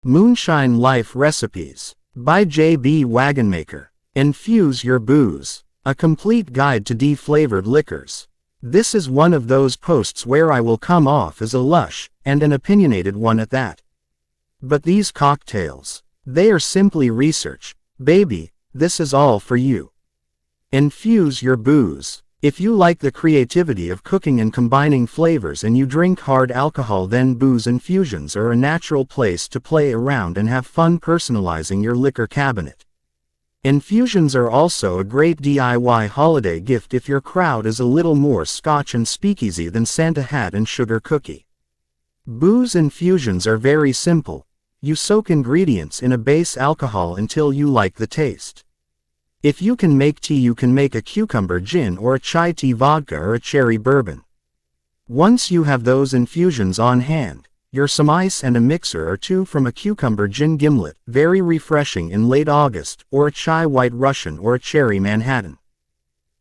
Moonshine Life Recipes. By J.B. Wagonmaker. Infuse your booze. A complete guide to de-flavored liquors. This is one of those posts where I will come off as a lush, and an opinionated one at that. But these cocktails, they are simply research. Baby, this is all for you. Infuse your booze. If you like the creativity of cooking and combining flavors and you drink hard alcohol, then booze infusions are a natural place to play around and have fun personalizing your liquor cabinet. Infusions are also a great DIY holiday gift if your crowd is a little more Scotch and speakeasy than Santa hat and sugar cookie. Booze infusions are very simple. You soak ingredients in a base alcohol until you like the taste. If you can make tea, you can make a cucumber gin or a chai tea vodka or a cherry bourbon. Once you have those infusions on hand, you're some ice and a mixer or two from a cucumber gin gimlet, very refreshing in late August, or a chai white Russian or a cherry Manhattan.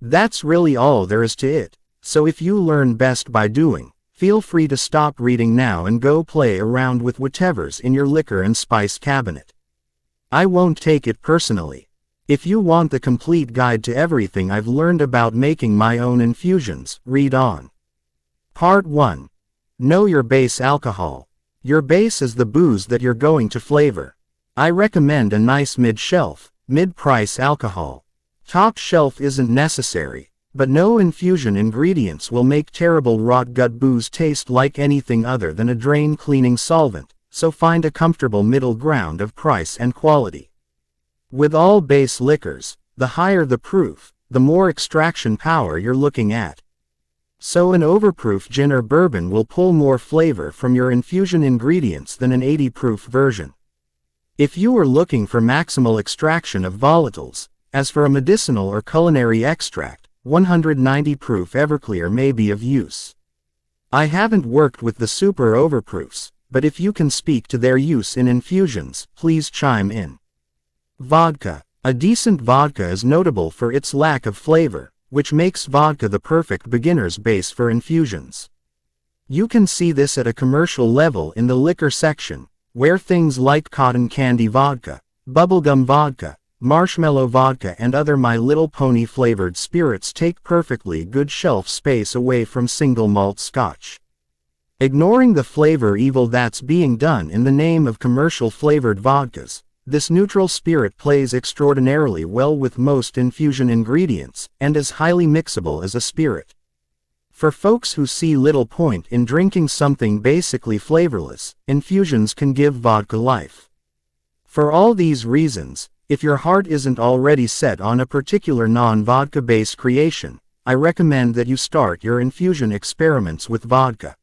That's really all there is to it, so if you learn best by doing, feel free to stop reading now and go play around with whatever's in your liquor and spice cabinet. I won't take it personally. If you want the complete guide to everything I've learned about making my own infusions, read on. Part 1. Know your base alcohol. Your base is the booze that you're going to flavor. I recommend a nice mid-shelf, mid-price alcohol. Top shelf isn't necessary, but no infusion ingredients will make terrible rot gut booze taste like anything other than a drain cleaning solvent, so find a comfortable middle ground of price and quality. With all base liquors, the higher the proof, the more extraction power you're looking at. So an overproof gin or bourbon will pull more flavor from your infusion ingredients than an 80-proof version. If you are looking for maximal extraction of volatiles, as for a medicinal or culinary extract, 190-proof Everclear may be of use. I haven't worked with the super overproofs, but if you can speak to their use in infusions, please chime in. Vodka. A decent vodka is notable for its lack of flavor, which makes vodka the perfect beginner's base for infusions. You can see this at a commercial level in the liquor section, where things like cotton candy vodka, bubblegum vodka, marshmallow vodka and other My Little Pony flavored spirits take perfectly good shelf space away from single malt scotch. Ignoring the flavor evil that's being done in the name of commercial flavored vodkas, this neutral spirit plays extraordinarily well with most infusion ingredients, and is highly mixable as a spirit. For folks who see little point in drinking something basically flavorless, infusions can give vodka life. For all these reasons, if your heart isn't already set on a particular non-vodka based creation, I recommend that you start your infusion experiments with vodka.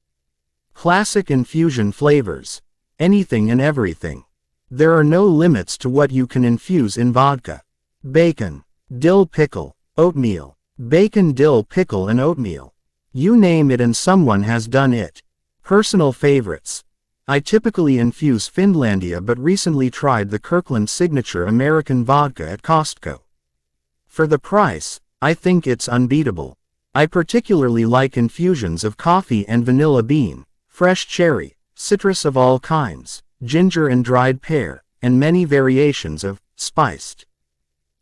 Classic infusion flavors. Anything and everything. There are no limits to what you can infuse in vodka. Bacon, dill pickle, oatmeal. Bacon, dill pickle and oatmeal. You name it and someone has done it. Personal favorites. I typically infuse Finlandia but recently tried the Kirkland Signature American Vodka at Costco. For the price, I think it's unbeatable. I particularly like infusions of coffee and vanilla bean, fresh cherry, citrus of all kinds, ginger and dried pear, and many variations of spiced.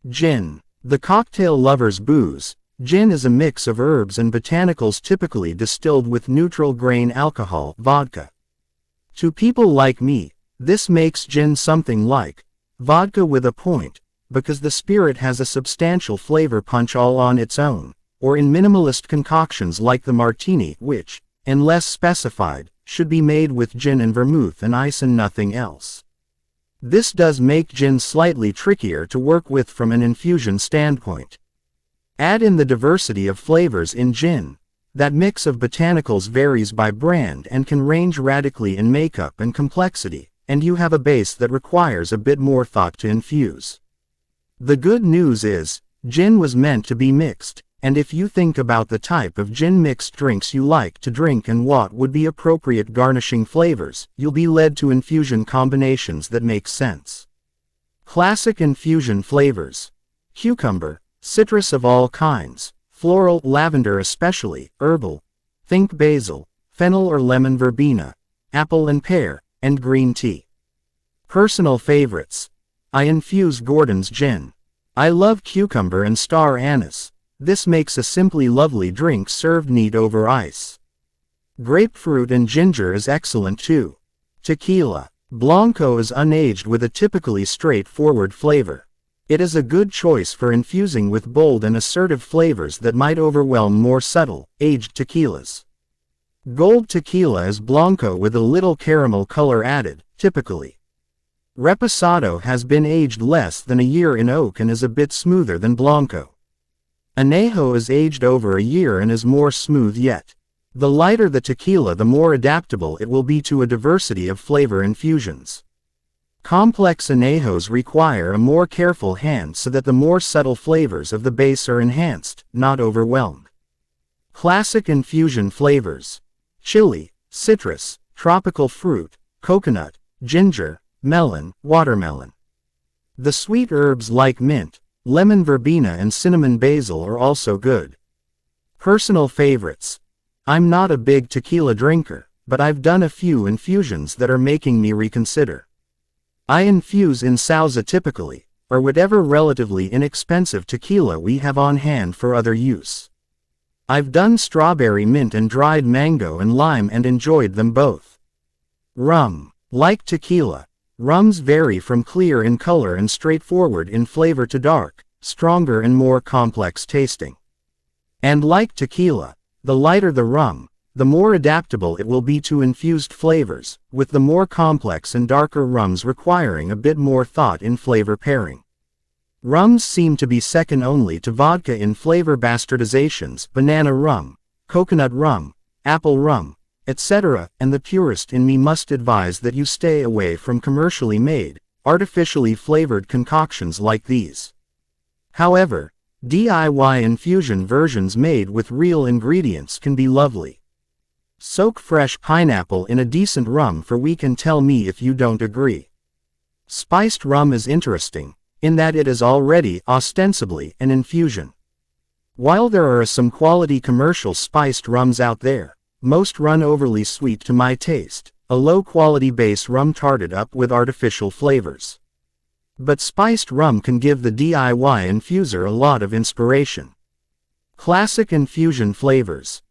Gin. The cocktail lover's booze. Gin is a mix of herbs and botanicals typically distilled with neutral grain alcohol, vodka. To people like me, this makes gin something like vodka with a point, because the spirit has a substantial flavor punch all on its own, or in minimalist concoctions like the martini, which, unless specified, should be made with gin and vermouth and ice and nothing else. This does make gin slightly trickier to work with from an infusion standpoint. Add in the diversity of flavors in gin. That mix of botanicals varies by brand and can range radically in makeup and complexity, and you have a base that requires a bit more thought to infuse. The good news is, gin was meant to be mixed, and if you think about the type of gin mixed drinks you like to drink and what would be appropriate garnishing flavors, you'll be led to infusion combinations that make sense. Classic infusion flavors. Cucumber, citrus of all kinds, floral, lavender especially, herbal. Think basil, fennel or lemon verbena, apple and pear, and green tea. Personal favorites. I infuse Gordon's gin. I love cucumber and star anise. This makes a simply lovely drink served neat over ice. Grapefruit and ginger is excellent too. Tequila. Blanco is unaged with a typically straightforward flavor. It is a good choice for infusing with bold and assertive flavors that might overwhelm more subtle, aged tequilas. Gold tequila is Blanco with a little caramel color added, typically. Reposado has been aged less than a year in oak and is a bit smoother than Blanco. Añejo is aged over a year and is more smooth yet. The lighter the tequila, the more adaptable it will be to a diversity of flavor infusions. Complex añejos require a more careful hand so that the more subtle flavors of the base are enhanced, not overwhelmed. Classic infusion flavors. Chili, citrus, tropical fruit, coconut, ginger, melon, watermelon. The sweet herbs like mint, lemon verbena and cinnamon basil are also good. Personal favorites. I'm not a big tequila drinker, but I've done a few infusions that are making me reconsider. I infuse in Sauza typically, or whatever relatively inexpensive tequila we have on hand for other use. I've done strawberry mint and dried mango and lime and enjoyed them both. Rum. Like tequila, rums vary from clear in color and straightforward in flavor to dark, stronger and more complex tasting. And like tequila, the lighter the rum, the more adaptable it will be to infused flavors, with the more complex and darker rums requiring a bit more thought in flavor pairing. Rums seem to be second only to vodka in flavor bastardizations: banana rum, coconut rum, apple rum, etc., and the purist in me must advise that you stay away from commercially made, artificially flavored concoctions like these. However, DIY infusion versions made with real ingredients can be lovely. Soak fresh pineapple in a decent rum for week and tell me if you don't agree. Spiced rum is interesting, in that it is already, ostensibly, an infusion. While there are some quality commercial spiced rums out there, most run overly sweet to my taste, a low-quality base rum tarted up with artificial flavors. But spiced rum can give the DIY infuser a lot of inspiration. Classic infusion flavors.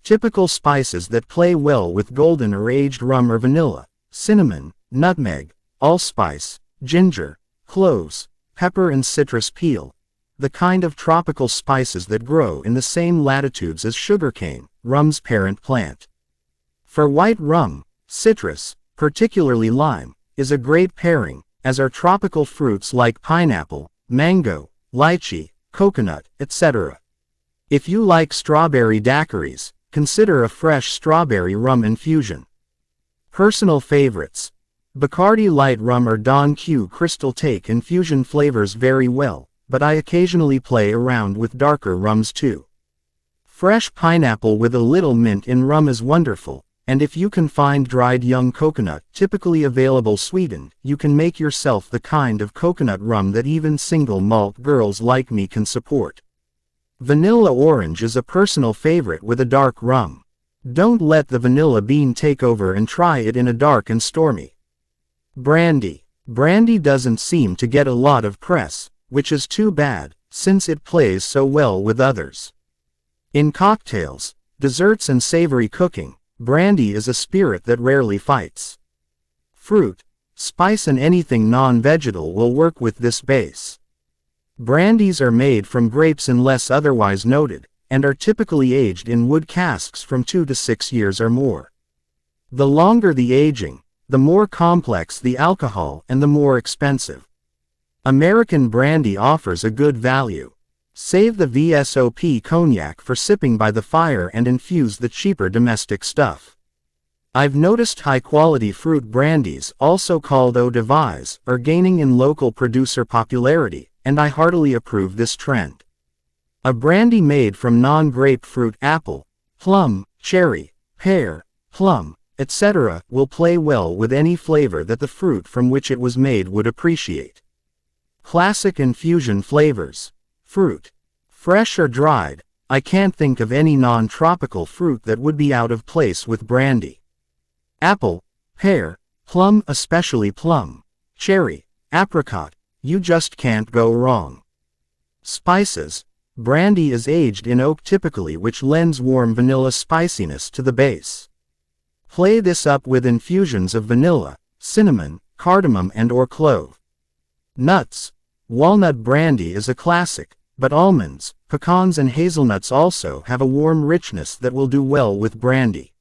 Typical spices that play well with golden or aged rum are vanilla, cinnamon, nutmeg, allspice, ginger, cloves, pepper and citrus peel, the kind of tropical spices that grow in the same latitudes as sugarcane, rum's parent plant. For white rum, citrus, particularly lime, is a great pairing, as are tropical fruits like pineapple, mango, lychee, coconut, etc. If you like strawberry daiquiris, consider a fresh strawberry rum infusion. Personal favorites. Bacardi Light Rum or Don Q Crystal take infusion flavors very well, but I occasionally play around with darker rums too. Fresh pineapple with a little mint in rum is wonderful, and if you can find dried young coconut, typically available sweetened, you can make yourself the kind of coconut rum that even single malt girls like me can support. Vanilla Orange is a personal favorite with a dark rum. Don't let the vanilla bean take over and try it in a dark and stormy. Brandy. Brandy doesn't seem to get a lot of press, which is too bad, since it plays so well with others. In cocktails, desserts and savory cooking, brandy is a spirit that rarely fights. Fruit, spice and anything non-vegetal will work with this base. Brandies are made from grapes unless otherwise noted, and are typically aged in wood casks from 2 to 6 years or more. The longer the aging, the more complex the alcohol and the more expensive. American brandy offers a good value. Save the VSOP cognac for sipping by the fire and infuse the cheaper domestic stuff. I've noticed high-quality fruit brandies, also called eau de vie, are gaining in local producer popularity, and I heartily approve this trend. A brandy made from non-grapefruit apple, plum, cherry, pear, plum, etc. will play well with any flavor that the fruit from which it was made would appreciate. Classic infusion flavors. Fruit. Fresh or dried, I can't think of any non-tropical fruit that would be out of place with brandy. Apple, pear, plum, especially plum, cherry, apricot, you just can't go wrong. Spices. Brandy is aged in oak typically, which lends warm vanilla spiciness to the base. Play this up with infusions of vanilla, cinnamon, cardamom and/or clove. Nuts. Walnut brandy is a classic, but almonds, pecans and hazelnuts also have a warm richness that will do well with brandy.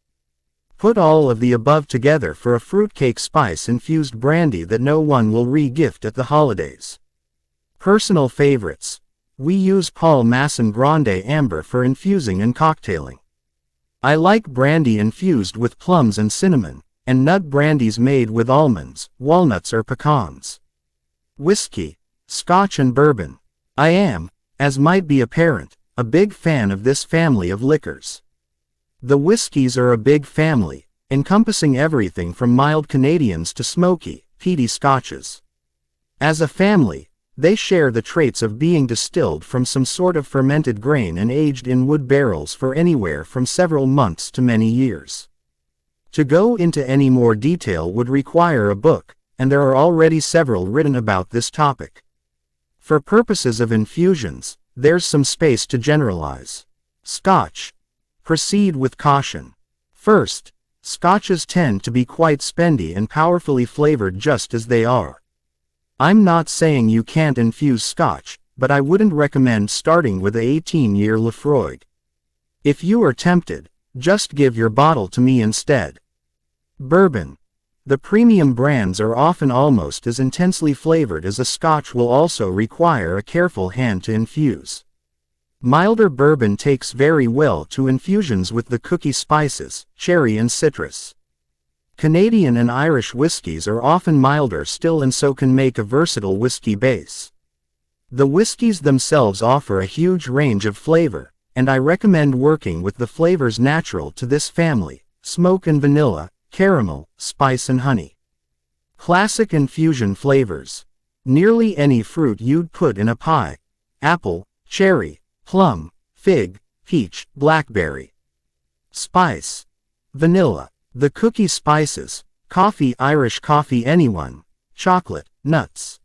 Put all of the above together for a fruitcake spice-infused brandy that no one will re-gift at the holidays. Personal favorites. We use Paul Masson Grande Amber for infusing and cocktailing. I like brandy infused with plums and cinnamon, and nut brandies made with almonds, walnuts or pecans. Whiskey, Scotch and bourbon. I am, as might be apparent, a big fan of this family of liquors. The whiskeys are a big family, encompassing everything from mild Canadians to smoky, peaty Scotches. As a family, they share the traits of being distilled from some sort of fermented grain and aged in wood barrels for anywhere from several months to many years. To go into any more detail would require a book, and there are already several written about this topic. For purposes of infusions, there's some space to generalize. Scotch. Proceed with caution. First, Scotches tend to be quite spendy and powerfully flavored just as they are. I'm not saying you can't infuse Scotch, but I wouldn't recommend starting with a 18-year Laphroaig. If you are tempted, just give your bottle to me instead. Bourbon. The premium brands are often almost as intensely flavored as a Scotch will also require a careful hand to infuse. Milder bourbon takes very well to infusions with the cookie spices, cherry and citrus. Canadian and Irish whiskies are often milder still and so can make a versatile whiskey base. The whiskies themselves offer a huge range of flavor, and I recommend working with the flavors natural to this family: smoke and vanilla, caramel, spice and honey. Classic infusion flavors. Nearly any fruit you'd put in a pie: apple, cherry, plum, fig, peach, blackberry. Spice. Vanilla. The cookie spices, coffee, Irish coffee, anyone, chocolate, nuts.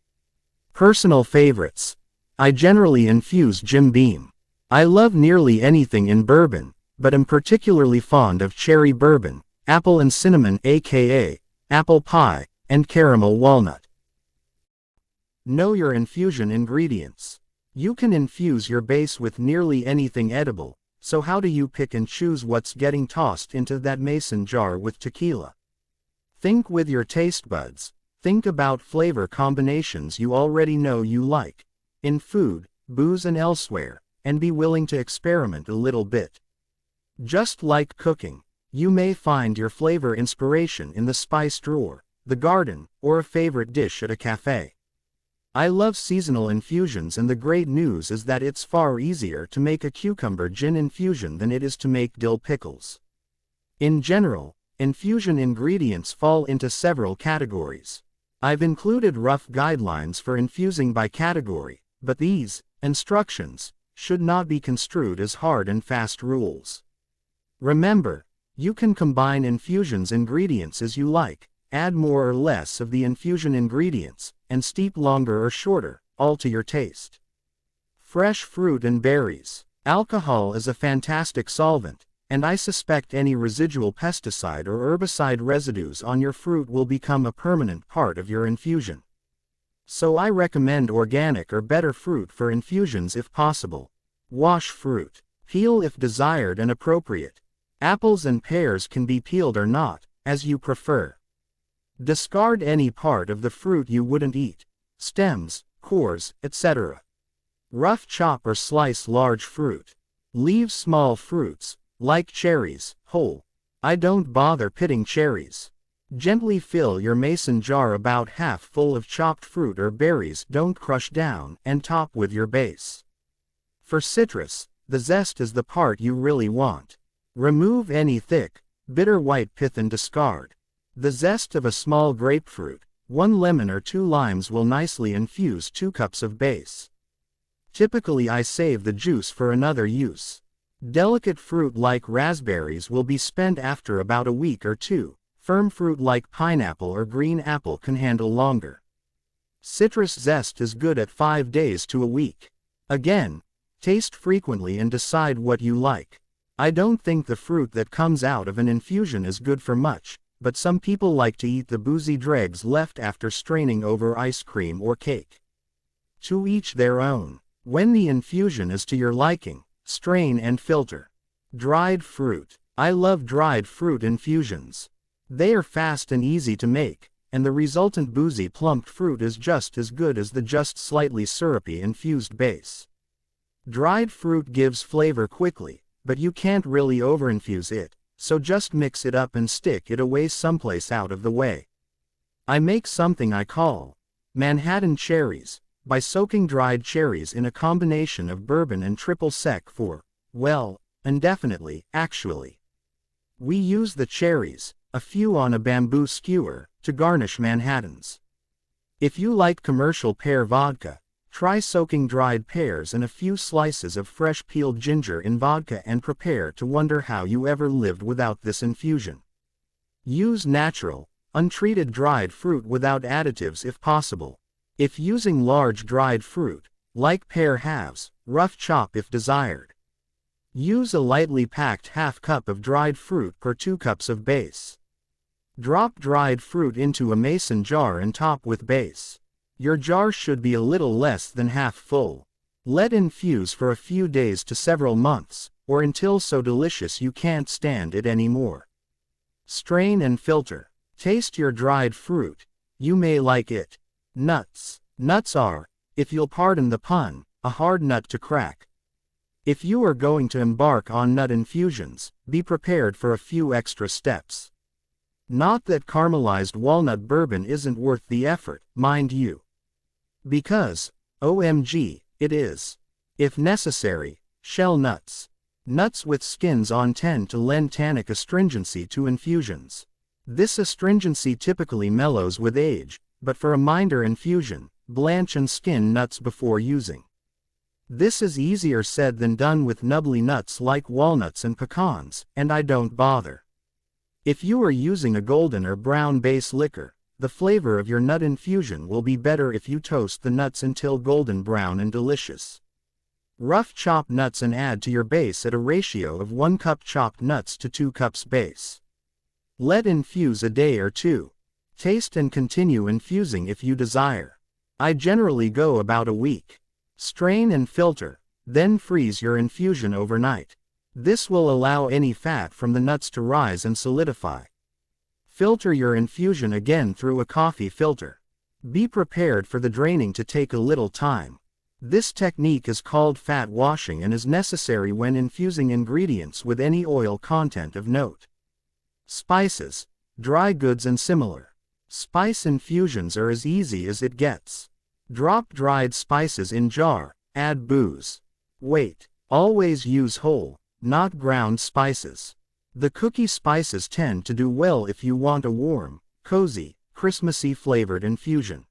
Personal favorites. I generally infuse Jim Beam. I love nearly anything in bourbon, but am particularly fond of cherry bourbon, apple and cinnamon aka apple pie, and caramel walnut. Know your infusion ingredients. You can infuse your base with nearly anything edible. So how do you pick and choose what's getting tossed into that mason jar with tequila? Think with your taste buds. Think about flavor combinations you already know you like, in food, booze and elsewhere, and be willing to experiment a little bit. Just like cooking, you may find your flavor inspiration in the spice drawer, the garden, or a favorite dish at a cafe. I love seasonal infusions, and the great news is that it's far easier to make a cucumber gin infusion than it is to make dill pickles. In general, infusion ingredients fall into several categories. I've included rough guidelines for infusing by category, but these instructions should not be construed as hard and fast rules. Remember, you can combine infusions ingredients as you like, add more or less of the infusion ingredients, and steep longer or shorter, all to your taste. Fresh fruit and berries. Alcohol is a fantastic solvent, and I suspect any residual pesticide or herbicide residues on your fruit will become a permanent part of your infusion. So I recommend organic or better fruit for infusions if possible. Wash fruit. Peel if desired and appropriate. Apples and pears can be peeled or not, as you prefer. Discard any part of the fruit you wouldn't eat, stems, cores, etc. Rough chop or slice large fruit. Leave small fruits, like cherries, whole. I don't bother pitting cherries. Gently fill your mason jar about half full of chopped fruit or berries, don't crush down, and top with your base. For citrus, the zest is the part you really want. Remove any thick, bitter white pith and discard. The zest of a small grapefruit, 1 lemon or 2 limes will nicely infuse 2 cups of base. Typically I save the juice for another use. Delicate fruit like raspberries will be spent after about a week or 2. Firm fruit like pineapple or green apple can handle longer. Citrus zest is good at 5 days to a week. Again, taste frequently and decide what you like. I don't think the fruit that comes out of an infusion is good for much, but some people like to eat the boozy dregs left after straining over ice cream or cake. To each their own. When the infusion is to your liking, strain and filter. Dried fruit. I love dried fruit infusions. They are fast and easy to make, and the resultant boozy plumped fruit is just as good as the just slightly syrupy infused base. Dried fruit gives flavor quickly, but you can't really overinfuse it, so just mix it up and stick it away someplace out of the way. I make something I call Manhattan cherries, by soaking dried cherries in a combination of bourbon and triple sec for, well, indefinitely, actually. We use the cherries, a few on a bamboo skewer, to garnish Manhattans. If you like commercial pear vodka, try soaking dried pears and a few slices of fresh peeled ginger in vodka and prepare to wonder how you ever lived without this infusion. Use natural, untreated dried fruit without additives if possible. If using large dried fruit, like pear halves, rough chop if desired. Use a lightly packed half cup of dried fruit per 2 cups of base. Drop dried fruit into a mason jar and top with base. Your jar should be a little less than half full. Let infuse for a few days to several months, or until so delicious you can't stand it anymore. Strain and filter. Taste your dried fruit. You may like it. Nuts. Nuts are, if you'll pardon the pun, a hard nut to crack. If you are going to embark on nut infusions, be prepared for a few extra steps. Not that caramelized walnut bourbon isn't worth the effort, mind you. Because, OMG, it is. If necessary, shell nuts. Nuts with skins on tend to lend tannic astringency to infusions. This astringency typically mellows with age, but for a milder infusion, blanch and skin nuts before using. This is easier said than done with nubbly nuts like walnuts and pecans, and I don't bother. If you are using a golden or brown base liquor, the flavor of your nut infusion will be better if you toast the nuts until golden brown and delicious. Rough chop nuts and add to your base at a ratio of 1 cup chopped nuts to 2 cups base. Let infuse a day or two. Taste and continue infusing if you desire. I generally go about a week. Strain and filter, then freeze your infusion overnight. This will allow any fat from the nuts to rise and solidify. Filter your infusion again through a coffee filter. Be prepared for the draining to take a little time. This technique is called fat washing and is necessary when infusing ingredients with any oil content of note. Spices, dry goods and similar. Spice infusions are as easy as it gets. Drop dried spices in jar, add booze. Wait, always use whole, not ground spices. The cookie spices tend to do well if you want a warm, cozy, Christmassy flavored infusion.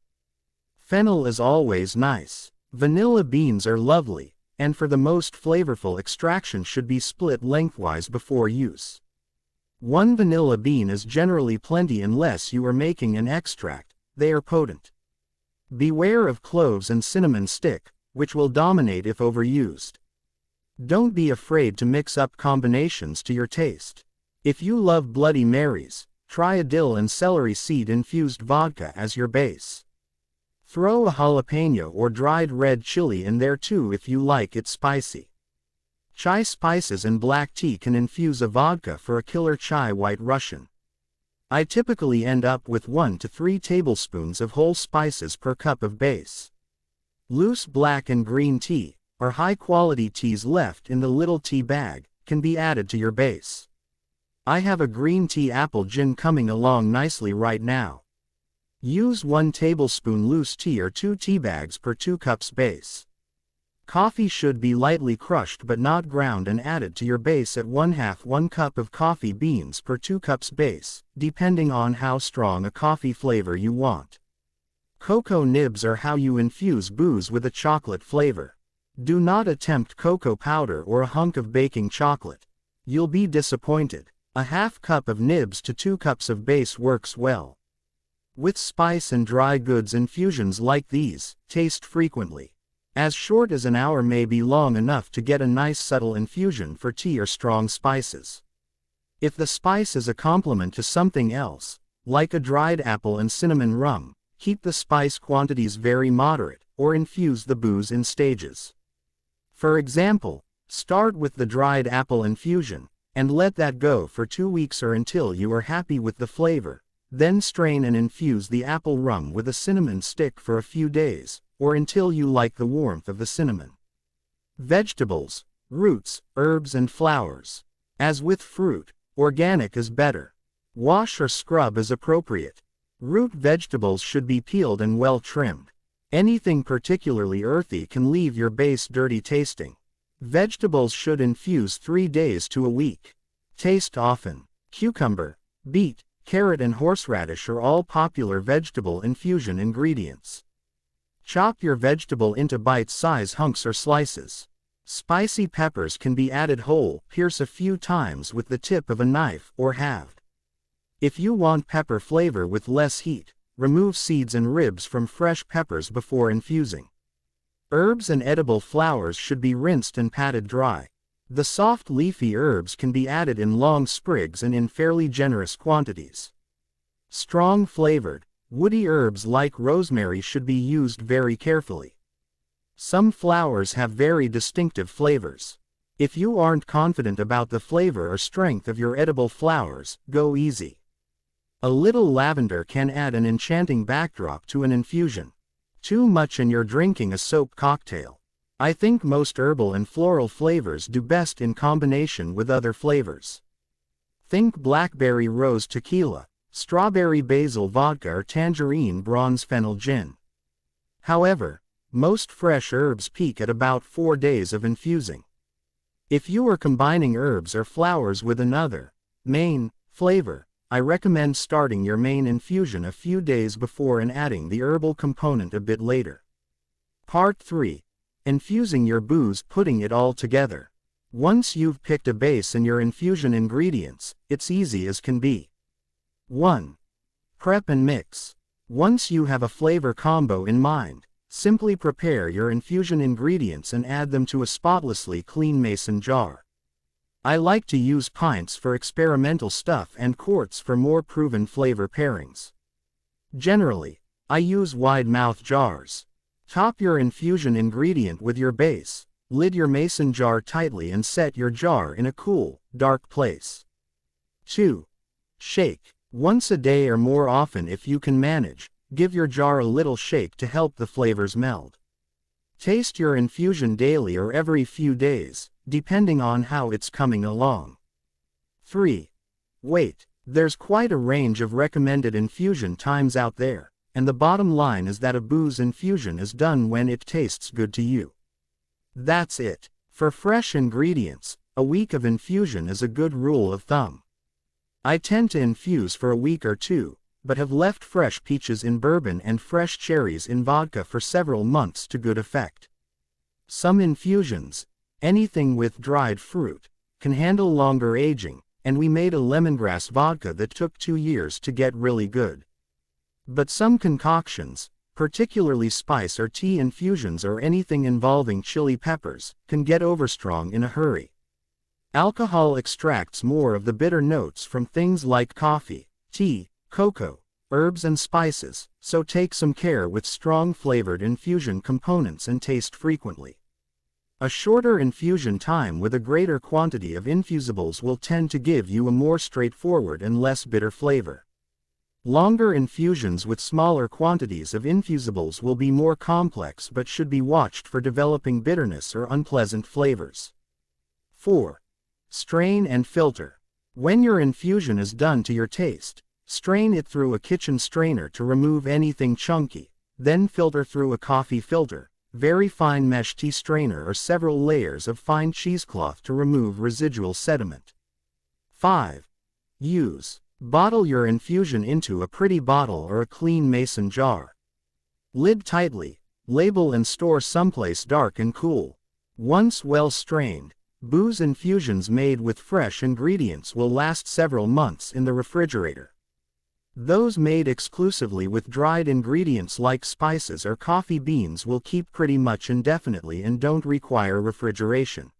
Fennel is always nice. Vanilla beans are lovely, and for the most flavorful extraction should be split lengthwise before use. 1 vanilla bean is generally plenty unless you are making an extract, they are potent. Beware of cloves and cinnamon stick, which will dominate if overused. Don't be afraid to mix up combinations to your taste. If you love Bloody Marys, try a dill and celery seed infused vodka as your base. Throw a jalapeno or dried red chili in there too if you like it spicy. Chai spices and black tea can infuse a vodka for a killer chai White Russian. I typically end up with 1 to 3 tablespoons of whole spices per cup of base. Loose black and green tea, or high-quality teas left in the little tea bag, can be added to your base. I have a green tea apple gin coming along nicely right now. Use 1 tablespoon loose tea or 2 tea bags per 2 cups base. Coffee should be lightly crushed but not ground and added to your base at 1/2 cup of coffee beans per 2 cups base, depending on how strong a coffee flavor you want. Cocoa nibs are how you infuse booze with a chocolate flavor. Do not attempt cocoa powder or a hunk of baking chocolate. You'll be disappointed. A 1/2 cup of nibs to 2 cups of base works well. With spice and dry goods infusions like these, taste frequently. As short as an hour may be long enough to get a nice subtle infusion for tea or strong spices. If the spice is a complement to something else, like a dried apple and cinnamon rum, keep the spice quantities very moderate, or infuse the booze in stages. For example, start with the dried apple infusion, and let that go for 2 weeks or until you are happy with the flavor. Then strain and infuse the apple rum with a cinnamon stick for a few days, or until you like the warmth of the cinnamon. Vegetables, roots, herbs and flowers. As with fruit, organic is better. Wash or scrub as appropriate. Root vegetables should be peeled and well trimmed. Anything particularly earthy can leave your base dirty tasting. Vegetables should infuse 3 days to a week. Taste often. Cucumber, beet, carrot and horseradish are all popular vegetable infusion ingredients. Chop your vegetable into bite-size hunks or slices. Spicy peppers can be added whole, pierce a few times with the tip of a knife, or halved. If you want pepper flavor with less heat, remove seeds and ribs from fresh peppers before infusing. Herbs and edible flowers should be rinsed and patted dry. The soft leafy herbs can be added in long sprigs and in fairly generous quantities. Strong flavored, woody herbs like rosemary should be used very carefully. Some flowers have very distinctive flavors. If you aren't confident about the flavor or strength of your edible flowers, go easy. A little lavender can add an enchanting backdrop to an infusion. Too much and you're drinking a soap cocktail. I think most herbal and floral flavors do best in combination with other flavors. Think blackberry rose tequila, strawberry basil vodka or tangerine bronze fennel gin. However, most fresh herbs peak at about 4 days of infusing. If you are combining herbs or flowers with another main flavor, I recommend starting your main infusion a few days before and adding the herbal component a bit later. Part 3. Infusing your booze, putting it all together. Once you've picked a base and your infusion ingredients, it's easy as can be. 1. Prep and mix. Once you have a flavor combo in mind, simply prepare your infusion ingredients and add them to a spotlessly clean mason jar. I like to use pints for experimental stuff and quarts for more proven flavor pairings. Generally, I use wide-mouth jars. Top your infusion ingredient with your base, lid your mason jar tightly and set your jar in a cool, dark place. 2. Shake. Once a day or more often if you can manage, give your jar a little shake to help the flavors meld. Taste your infusion daily or every few days, depending on how it's coming along. 3. Wait. There's quite a range of recommended infusion times out there, and the bottom line is that a booze infusion is done when it tastes good to you. That's it. For fresh ingredients, a week of infusion is a good rule of thumb. I tend to infuse for a week or two, but have left fresh peaches in bourbon and fresh cherries in vodka for several months to good effect. Some infusions, anything with dried fruit, can handle longer aging, and we made a lemongrass vodka that took 2 years to get really good. But some concoctions, particularly spice or tea infusions or anything involving chili peppers, can get overstrong in a hurry. Alcohol extracts more of the bitter notes from things like coffee, tea, cocoa, herbs and spices, so take some care with strong flavored infusion components and taste frequently. A shorter infusion time with a greater quantity of infusibles will tend to give you a more straightforward and less bitter flavor. Longer infusions with smaller quantities of infusibles will be more complex but should be watched for developing bitterness or unpleasant flavors. 4. Strain and filter. When your infusion is done to your taste, strain it through a kitchen strainer to remove anything chunky, then filter through a coffee filter, very fine mesh tea strainer or several layers of fine cheesecloth to remove residual sediment. 5. Use. Bottle your infusion into a pretty bottle or a clean mason jar. Lid tightly, label and store someplace dark and cool. Once well strained, booze infusions made with fresh ingredients will last several months in the refrigerator. Those made exclusively with dried ingredients like spices or coffee beans will keep pretty much indefinitely and don't require refrigeration.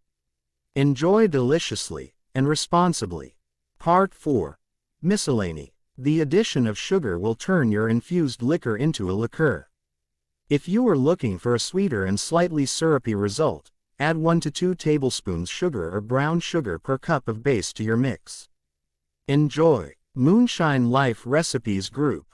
Enjoy deliciously and responsibly. Part 4. Miscellany. The addition of sugar will turn your infused liquor into a liqueur. If you are looking for a sweeter and slightly syrupy result, add 1 to 2 tablespoons sugar or brown sugar per cup of base to your mix. Enjoy. Moonshine Life Recipes Group.